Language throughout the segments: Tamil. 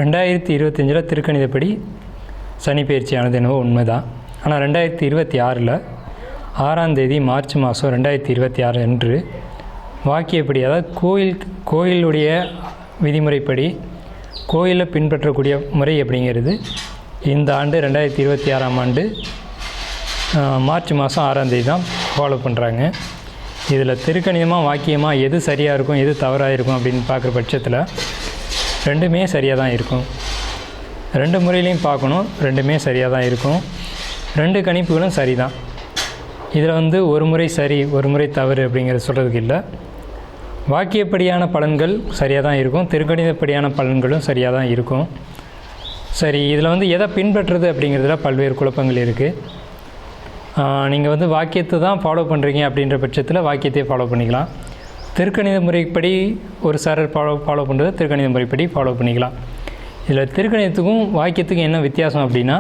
2025 திருக்கணிதப்படி சனி பயிற்சியானது என்னவோ உண்மைதான். ஆனால் 2026 6ஆம் தேதி மார்ச் மாதம் 2026 அன்று வாக்கியப்படி, அதாவது கோயிலுடைய விதிமுறைப்படி கோயிலில் பின்பற்றக்கூடிய முறை அப்படிங்கிறது இந்த ஆண்டு 2026ஆம் ஆண்டு மார்ச் மாதம் 6ஆம் தேதி தான் ஃபாலோ பண்ணுறாங்க. இதில் திருக்கணிதமாக வாக்கியமாக எது சரியாக இருக்கும் எது தவறாக இருக்கும் அப்படின்னு பார்க்குற பட்சத்தில் ரெண்டுமே சரியாக தான் இருக்கும். ரெண்டு முறையிலையும் பார்க்கணும், ரெண்டுமே சரியாக தான் இருக்கும். ரெண்டு கணிப்புகளும் சரி தான். இதில் ஒரு முறை சரி ஒரு முறை தவறு அப்படிங்கிறது சொல்கிறதுக்கு இல்லை. வாக்கியப்படியான பலன்கள் சரியாக தான் இருக்கும், திருக்கணிதப்படியான பலன்களும் சரியாக தான் இருக்கும். சரி, இதில் எதை பின்பற்றுறது அப்படிங்கிறதுல பல்வேறு குழப்பங்கள் இருக்குது. நீங்கள் வாக்கியத்தை தான் ஃபாலோ பண்ணுறீங்க அப்படின்ற பட்சத்தில் வாக்கியத்தையே ஃபாலோ பண்ணிக்கலாம். திருக்கணித முறைப்படி ஒரு சாரர் ஃபாலோ பண்ணுறது திருக்கணித முறைப்படி ஃபாலோ பண்ணிக்கலாம். இதில் திருக்கணிதத்துக்கும் வாக்கியத்துக்கும் என்ன வித்தியாசம் அப்படின்னா,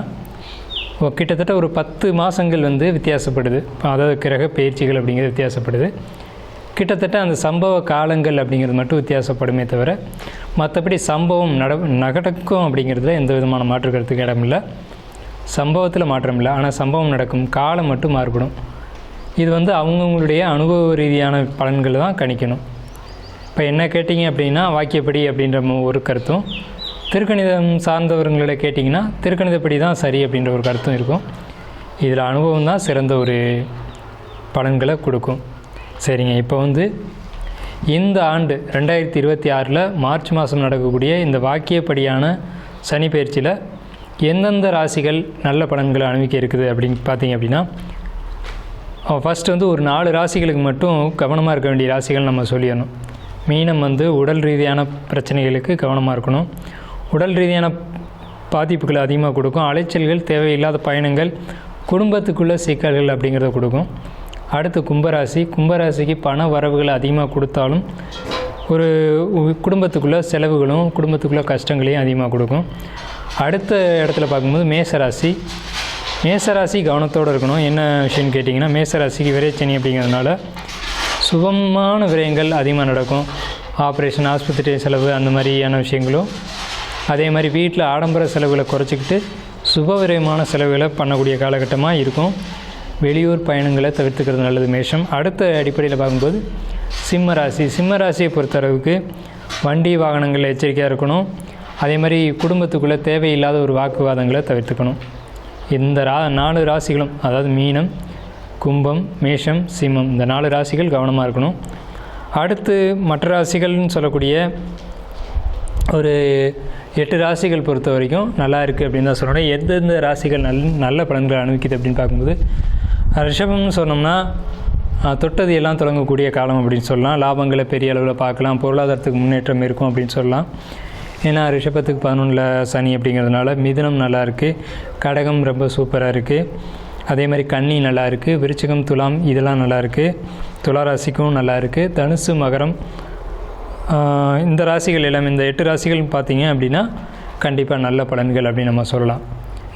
கிட்டத்தட்ட ஒரு 10 மாதங்கள் வித்தியாசப்படுது. அதாவது கிரக பயிற்சிகள் அப்படிங்கிறது வித்தியாசப்படுது. கிட்டத்தட்ட அந்த சம்பவ காலங்கள் அப்படிங்கிறது மட்டும் வித்தியாசப்படுமே தவிர மற்றபடி சம்பவம் நடக்கும் அப்படிங்கிறதுல எந்த விதமான மாற்று கருத்துக்கு இடமில்லை. சம்பவத்தில் மாற்றம் இல்லை, ஆனால் சம்பவம் நடக்கும் காலம் மட்டும் மாறுபடும். இது அவங்கவுங்களுடைய அனுபவ ரீதியான பலன்களை தான் கணிக்கணும். இப்போ என்ன கேட்டிங்க அப்படின்னா வாக்கியப்படி அப்படின்ற ஒரு கருத்தும், திருக்கணிதம் சார்ந்தவர்களை கேட்டிங்கன்னா திருக்கணிதப்படி தான் சரி அப்படின்ற ஒரு கருத்தும் இருக்கும். இதில் அனுபவம் தான் சிறந்த ஒரு பலன்களை கொடுக்கும். சரிங்க, இப்போ இந்த ஆண்டு 2026 மார்ச் மாதம் நடக்கக்கூடிய இந்த வாக்கியப்படியான சனி பயிற்சியில் எந்தெந்த ராசிகள் நல்ல பலன்களை அனுபவிக்க இருக்குது அப்படின்னு பார்த்தீங்க அப்படின்னா, ஃபஸ்ட்டு ஒரு 4 ராசிகளுக்கு மட்டும் கவனமாக இருக்க வேண்டிய ராசிகள் நம்ம சொல்லிடணும். மீனம் உடல் ரீதியான பிரச்சனைகளுக்கு கவனமாக இருக்கணும். உடல் ரீதியான பாதிப்புகளை அதிகமாக கொடுக்கும். அலைச்சல்கள், தேவையில்லாத பயணங்கள், குடும்பத்துக்குள்ளே சிக்கல்கள் அப்படிங்கிறத கொடுக்கும். அடுத்து கும்பராசிக்கு பண வரவுகள் அதிகமாக கொடுத்தாலும் ஒரு குடும்பத்துக்குள்ளே செலவுகளும் குடும்பத்துக்குள்ளே கஷ்டங்களையும் அதிகமாக கொடுக்கும். அடுத்த இடத்துல பார்க்கும்போது மேசராசி கவனத்தோடு இருக்கணும். என்ன விஷயம்னு கேட்டிங்கன்னா, மேசராசிக்கு விரைச்சனி அப்படிங்கிறதுனால சுபமான விரயங்கள் அதிகமாக நடக்கும். ஆப்ரேஷன், ஆஸ்பத்திரி செலவு அந்த மாதிரியான விஷயங்களும், அதே மாதிரி வீட்டில் ஆடம்பர செலவுகளை குறைச்சிக்கிட்டு சுப விரயமான செலவுகளை பண்ணக்கூடிய காலகட்டமாக இருக்கும். வெளியூர் பயணங்களை தவிர்த்துக்கிறது நல்லது மேஷம். அடுத்த அடிப்படையில் பார்க்கும்போது சிம்மராசியை பொறுத்தளவுக்கு வண்டி வாகனங்களில் எச்சரிக்கையாக இருக்கணும். அதே மாதிரி குடும்பத்துக்குள்ளே தேவையில்லாத ஒரு வாக்குவாதங்களை தவிர்த்துக்கணும். இந்த 4 ராசிகளும், அதாவது மீனம், கும்பம், மேஷம், சிம்மம், இந்த 4 ராசிகள் கவனமாக இருக்கணும். அடுத்து மற்ற ராசிகள்னு சொல்லக்கூடிய ஒரு 8 ராசிகள் பொறுத்த வரைக்கும் நல்லா இருக்குது அப்படின்னு தான் சொல்லணும். எந்தெந்த ராசிகள் நல்ல பலன்களை அனுபவிக்குது அப்படின்னு பார்க்கும்போது, ரிஷபம்னு சொன்னோம்னா தொட்டது எல்லாம் தொடங்கக்கூடிய காலம் அப்படின்னு சொல்லலாம். லாபங்களை பெரிய அளவில் பார்க்கலாம், பொருளாதாரத்துக்கு முன்னேற்றம் இருக்கும் அப்படின்னு சொல்லலாம். ஏன்னா ரிஷபத்துக்கு 11ல் சனி அப்படிங்கிறதுனால. மிதுனம் நல்லா இருக்குது, கடகம் ரொம்ப சூப்பராக இருக்குது, அதே மாதிரி கன்னி நல்லா இருக்குது, விருச்சிகம், துலாம் இதெல்லாம் நல்லா இருக்குது, துளாராசிக்கும் நல்லா இருக்குது, தனுசு, மகரம், இந்த ராசிகள் எல்லாம், இந்த 8 ராசிகள் பார்த்திங்க அப்படின்னா கண்டிப்பாக நல்ல பலன்கள் அப்படின்னு நம்ம சொல்லலாம்.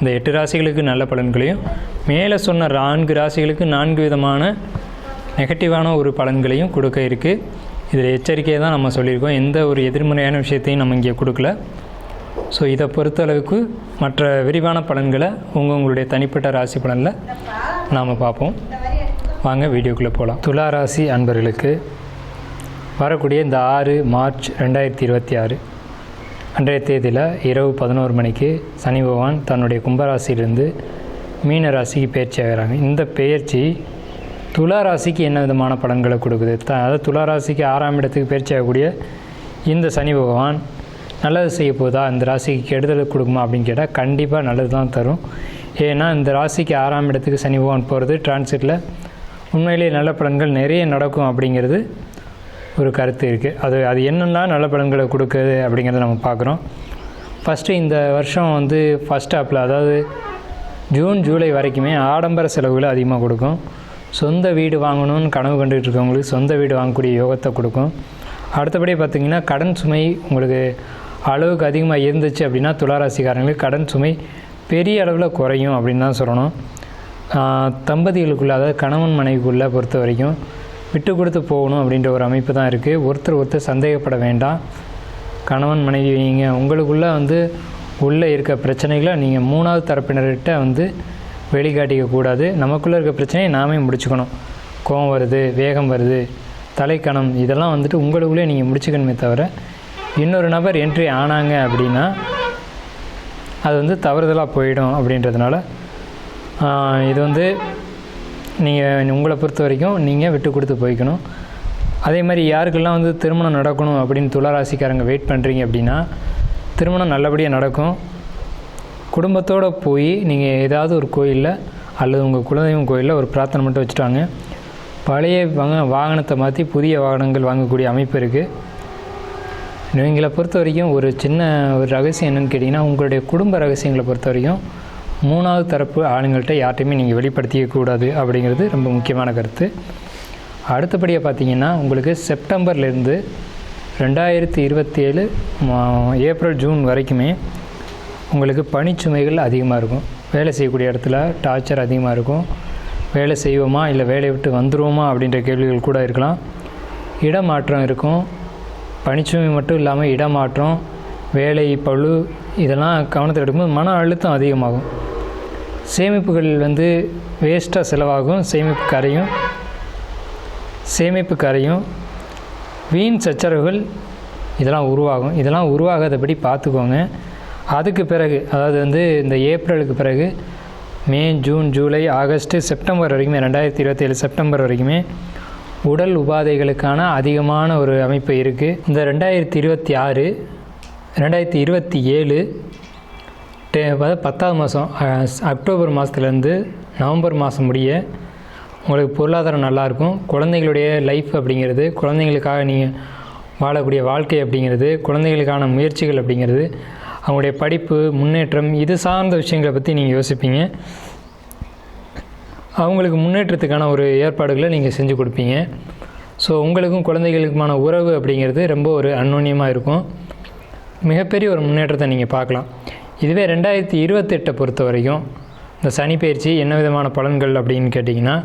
இந்த 8 ராசிகளுக்கு நல்ல பலன்களையும், மேலே சொன்ன 4 ராசிகளுக்கு 4 விதமான நெகட்டிவான ஒரு பலன்களையும் கொடுக்க இருக்குது. இதில் எச்சரிக்கையை தான் நம்ம சொல்லியிருக்கோம். எந்த ஒரு எதிர்மறையான விஷயத்தையும் நம்ம இங்கே கொடுக்கல. ஸோ இதை பொறுத்தளவுக்கு மற்ற விரிவான பலன்களை உங்களுடைய தனிப்பட்ட ராசி பலனில் நாம் பார்ப்போம். வாங்க வீடியோக்குள்ளே போகலாம். துலா ராசி அன்பர்களுக்கு வரக்கூடிய இந்த 6 மார்ச் 2026 அன்றைய தேதியில் இரவு 11 மணிக்கு சனி பகவான் தன்னுடைய கும்பராசியிலிருந்து மீன ராசிக்கு பயிற்சி ஆகிறாங்க. இந்த பயிற்சி துலா ராசிக்கு என்ன விதமான பலன்களை கொடுக்குது? அதாவது துலா ராசிக்கு 6ஆம் இடத்துக்கு பயிற்சி ஆகக்கூடிய இந்த சனி பகவான் நல்லது செய்ய போதா, இந்த ராசிக்கு கெடுதல் கொடுக்குமா அப்படின்னு கேட்டால் கண்டிப்பாக நல்லது தான் தரும். ஏன்னா இந்த ராசிக்கு 6ஆம் இடத்துக்கு சனி பகவான் போகிறது டிரான்சிட்டில் உண்மையிலேயே நல்ல பலன்கள் நிறைய நடக்கும் அப்படிங்கிறது ஒரு கருத்து இருக்குது. அது என்னென்னா நல்ல பலன்களை கொடுக்குது அப்படிங்கிறத நம்ம பார்க்குறோம். ஃபஸ்ட்டு இந்த வருஷம் ஃபஸ்ட் ஹாப்பில், அதாவது ஜூன் ஜூலை வரைக்குமே ஆடம்பர செலவுகளை அதிகமாக கொடுக்கும். சொந்த வீடு வாங்கணும்னு கனவு கண்டுகிட்டு இருக்கவங்களுக்கு சொந்த வீடு வாங்கக்கூடிய யோகத்தை கொடுக்கும். அடுத்தபடி பார்த்திங்கன்னா கடன் சுமை உங்களுக்கு அளவுக்கு அதிகமாக இருந்துச்சு அப்படின்னா துளாராசிக்காரங்களுக்கு கடன் சுமை பெரிய அளவில் குறையும் அப்படின்னு தான் சொல்லணும். தம்பதிகளுக்குள்ளே, அதாவது கணவன் மனைவிக்குள்ளே பொறுத்த வரைக்கும் விட்டு கொடுத்து போகணும் அப்படின்ற ஒரு அமைப்பு தான் இருக்குது. ஒருத்தர் சந்தேகப்பட வேண்டாம். கணவன் மனைவி வைங்க. உங்களுக்குள்ளே வந்து உள்ளே இருக்க பிரச்சனைகளை நீங்கள் 3வது தரப்பினர்கிட்ட வந்து வெளிக்காட்டிக்கக்கூடாது. நமக்குள்ளே இருக்க பிரச்சனையை நாமே முடிச்சுக்கணும். கோபம் வருது, வேகம் வருது, தலைக்கணம், இதெல்லாம் வந்துட்டு உங்களுக்குள்ளே நீங்கள் முடிச்சுக்கணுமே தவிர இன்னொரு நபர் என்ட்ரி ஆனாங்க அப்படின்னா அது வந்து தவறுதலாக போயிடும். அப்படின்றதுனால இது வந்து நீங்கள் உங்களை பொறுத்த வரைக்கும் நீங்கள் விட்டு கொடுத்து போய்க்கணும். அதே மாதிரி யாருக்கெல்லாம் வந்து திருமணம் நடக்கணும் அப்படின்னு துளாராசிக்காரங்க வெயிட் பண்ணுறீங்க அப்படின்னா திருமணம் நல்லபடியாக நடக்கும். குடும்பத்தோடு போய் நீங்கள் ஏதாவது ஒரு கோயிலில் அல்லது உங்கள் குலதெய்வம் கோயிலில் ஒரு பிரார்த்தனை மட்டும் வச்சுட்டாங்க. பழைய வாகனத்தை மாற்றி புதிய வாகனங்கள் வாங்கக்கூடிய அமைப்பு இருக்குது. இவங்களை பொறுத்த வரைக்கும் ஒரு சின்ன ஒரு ரகசியம் என்னென்னு கேட்டிங்கன்னா, உங்களுடைய குடும்ப ரகசியங்களை பொறுத்த வரைக்கும் 3வது தரப்பு ஆளுங்கள்கிட்ட யார்ட்டையுமே நீங்கள் வெளிப்படுத்திக்கக்கூடாது அப்படிங்கிறது ரொம்ப முக்கியமான கருத்து. அடுத்தபடியாக பார்த்தீங்கன்னா, உங்களுக்கு செப்டம்பர்லேருந்து 2027 ஏப்ரல் ஜூன் வரைக்குமே உங்களுக்கு பணிச்சுமைகள் அதிகமாக இருக்கும். வேலை செய்யக்கூடிய இடத்துல டார்ச்சர் அதிகமாக இருக்கும். வேலை செய்வோமா இல்லை வேலையை விட்டு வந்துடுவோமா அப்படின்ற கேள்விகள் கூட இருக்கலாம். இடமாற்றம் இருக்கும். பணிச்சுமை மட்டும் இல்லாமல் இடமாற்றம், வேலை பளு, இதெல்லாம் கவனத்தில் எடுக்கும்போது மன அழுத்தம் அதிகமாகும். சேமிப்புகள் வந்து வேஸ்ட்டாக செலவாகும். சேமிப்பு கரையும், வீண் சச்சரவுகள் இதெல்லாம் உருவாகும். இதெல்லாம் உருவாகாதபடி பார்த்துக்கோங்க. அதுக்கு பிறகு, அதாவது வந்து இந்த ஏப்ரலுக்கு பிறகு மே, ஜூன், ஜூலை, ஆகஸ்ட்டு, செப்டம்பர் வரைக்குமே 2027 செப்டம்பர் வரைக்குமே உடல் உபாதைகளுக்கான அதிகமான ஒரு அமைப்பு இருக்குது. இந்த 2026 2027 10வது மாதம் அக்டோபர் மாதத்துலேருந்து நவம்பர் மாதம் முடிய உங்களுக்கு பொருளாதாரம் நல்லாயிருக்கும். குழந்தைகளுடைய லைஃப் அப்படிங்கிறது, குழந்தைங்களுக்காக நீங்கள் வாழக்கூடிய வாழ்க்கை அப்படிங்கிறது, குழந்தைகளுக்கான முயற்சிகள் அப்படிங்கிறது, அவங்களுடைய படிப்பு முன்னேற்றம், இது சார்ந்த விஷயங்களை பற்றி நீங்கள் யோசிப்பீங்க. அவங்களுக்கு முன்னேற்றத்துக்கான ஒரு ஏற்பாடுகளை நீங்கள் செஞ்சு கொடுப்பீங்க. ஸோ உங்களுக்கும் குழந்தைகளுக்குமான உறவு அப்படிங்கிறது ரொம்ப ஒரு அந்யோன்யமாக இருக்கும். மிகப்பெரிய ஒரு முன்னேற்றத்தை நீங்கள் பார்க்கலாம். இதுவே 2028 பொறுத்த வரைக்கும் இந்த சனி பயிற்சி என்ன விதமான பலன்கள் அப்படின்னு கேட்டிங்கன்னா,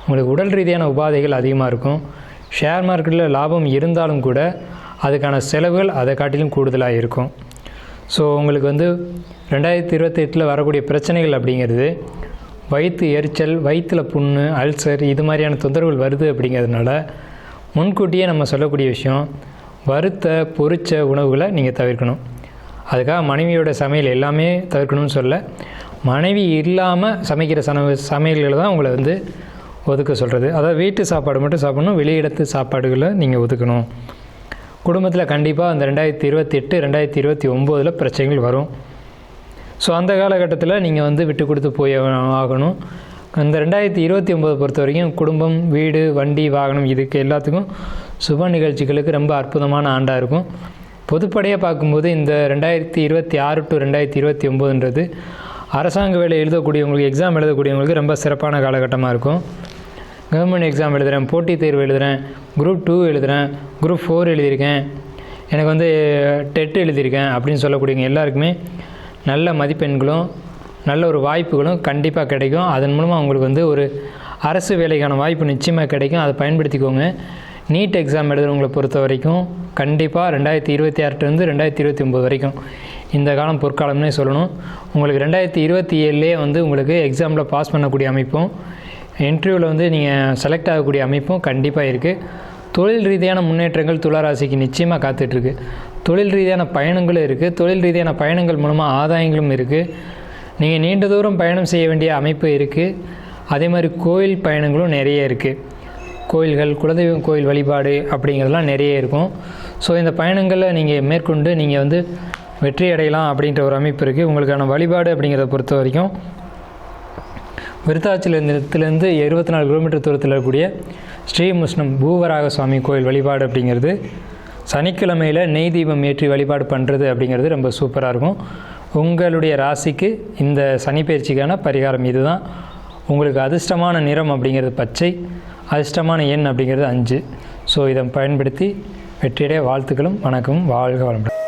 உங்களுக்கு உடல் ரீதியான உபாதைகள் அதிகமாக இருக்கும். ஷேர் மார்க்கெட்டில் லாபம் இருந்தாலும் கூட அதுக்கான செலவுகள் அதை காட்டிலும் கூடுதலாக இருக்கும். ஸோ உங்களுக்கு வந்து 2028 வரக்கூடிய பிரச்சனைகள் அப்படிங்கிறது வயிற்று எரிச்சல், வயிற்றில் புண்ணு, அல்சர், இது மாதிரியான தொந்தரவுகள் வருது. அப்படிங்கிறதுனால முன்கூட்டியே நம்ம சொல்லக்கூடிய விஷயம், வறுத்த பொரித்த உணவுகளை நீங்கள் தவிர்க்கணும். அதுக்காக மனைவியோட சமையல் எல்லாமே தவிர்க்கணும்னு சொல்ல, மனைவி இல்லாமல் சமைக்கிற சமையல்களை தான் உங்களை வந்து ஒதுக்க சொல்கிறது. அதாவது வீட்டு சாப்பாடு மட்டும் சாப்பிடணும், வெளியிடத்து சாப்பாடுகளை நீங்கள் ஒதுக்கணும். குடும்பத்தில் கண்டிப்பாக அந்த 2028 2029 பிரச்சனைகள் வரும். ஸோ அந்த காலகட்டத்தில் நீங்கள் வந்து விட்டு கொடுத்து போய் ஆகணும். அந்த 2029 பொறுத்த வரைக்கும் குடும்பம், வீடு, வண்டி, வாகனம், இதுக்கு எல்லாத்துக்கும் சுப நிகழ்ச்சிகளுக்கு ரொம்ப அற்புதமான ஆண்டாக இருக்கும். பொதுப்படையாக பார்க்கும்போது இந்த 2026 to 2029 அரசாங்க வேலை எழுதக்கூடியவங்களுக்கு, எக்ஸாம் எழுதக்கூடியவங்களுக்கு ரொம்ப சிறப்பான காலகட்டமாக இருக்கும். கவர்மெண்ட் எக்ஸாம் எழுதுகிறேன், போட்டித் தேர்வு எழுதுகிறேன், குரூப் 2 எழுதுகிறேன், குரூப் 4 எழுதியிருக்கேன், எனக்கு வந்து டெட் எழுதியிருக்கேன் அப்படின்னு சொல்லக்கூடியவங்க எல்லாருக்குமே நல்ல மதிப்பெண்களும் நல்ல ஒரு வாய்ப்புகளும் கண்டிப்பாக கிடைக்கும். அதன் மூலமாக உங்களுக்கு வந்து ஒரு அரசு வேலைக்கான வாய்ப்பு நிச்சயமாக கிடைக்கும். அதை பயன்படுத்திக்கோங்க. நீட் எக்ஸாம் எழுதுகிறவங்களை பொறுத்த வரைக்கும் கண்டிப்பாக 2026 2029 வரைக்கும் இந்த காலம் பொற்காலம்னே சொல்லணும். உங்களுக்கு 2027 வந்து உங்களுக்கு எக்ஸாமில் பாஸ் பண்ணக்கூடிய அமைப்பும், இன்டர்வியூவில் வந்து நீங்கள் செலக்ட் ஆகக்கூடிய அமைப்பும் கண்டிப்பாக இருக்குது. தொழில் ரீதியான முன்னேற்றங்கள் துளாராசிக்கு நிச்சயமாக காத்துட்ருக்கு. தொழில் ரீதியான பயணங்களும் இருக்குது. தொழில் ரீதியான பயணங்கள் மூலமாக ஆதாயங்களும் இருக்குது. நீங்கள் நீண்ட தூரம் பயணம் செய்ய வேண்டிய அமைப்பு இருக்குது. அதே மாதிரி கோயில் பயணங்களும் நிறைய இருக்குது. கோயில்கள், குலதெய்வம் கோயில் வழிபாடு அப்படிங்கிறதுலாம் நிறைய இருக்கும். ஸோ இந்த பயணங்களில் நீங்கள் மேற்கொண்டு நீங்கள் வந்து வெற்றி அடையலாம் அப்படின்ற ஒரு அமைப்பு இருக்குது. உங்களுக்கான வழிபாடு அப்படிங்கிறத பொறுத்த வரைக்கும் விருத்தாச்சலத்திலேருந்து 24 கிலோமீட்டர் தூரத்தில் இருக்கக்கூடிய ஸ்ரீமுஷ்ணம் பூவராக சுவாமி கோயில் வழிபாடு அப்படிங்கிறது, சனிக்கிழமையில் நெய் தீபம் ஏற்றி வழிபாடு பண்ணுறது அப்படிங்கிறது ரொம்ப சூப்பராக இருக்கும். உங்களுடைய ராசிக்கு இந்த சனி பயிற்சிக்கான பரிகாரம் இதுதான். உங்களுக்கு அதிர்ஷ்டமான நிறம் அப்படிங்கிறது பச்சை, அதிர்ஷ்டமான எண் அப்படிங்கிறது 5. ஸோ இதை பயன்படுத்தி வெற்றியடைய வாழ்த்துக்களும் வணக்கமும். வாழ்க வளமுடன்.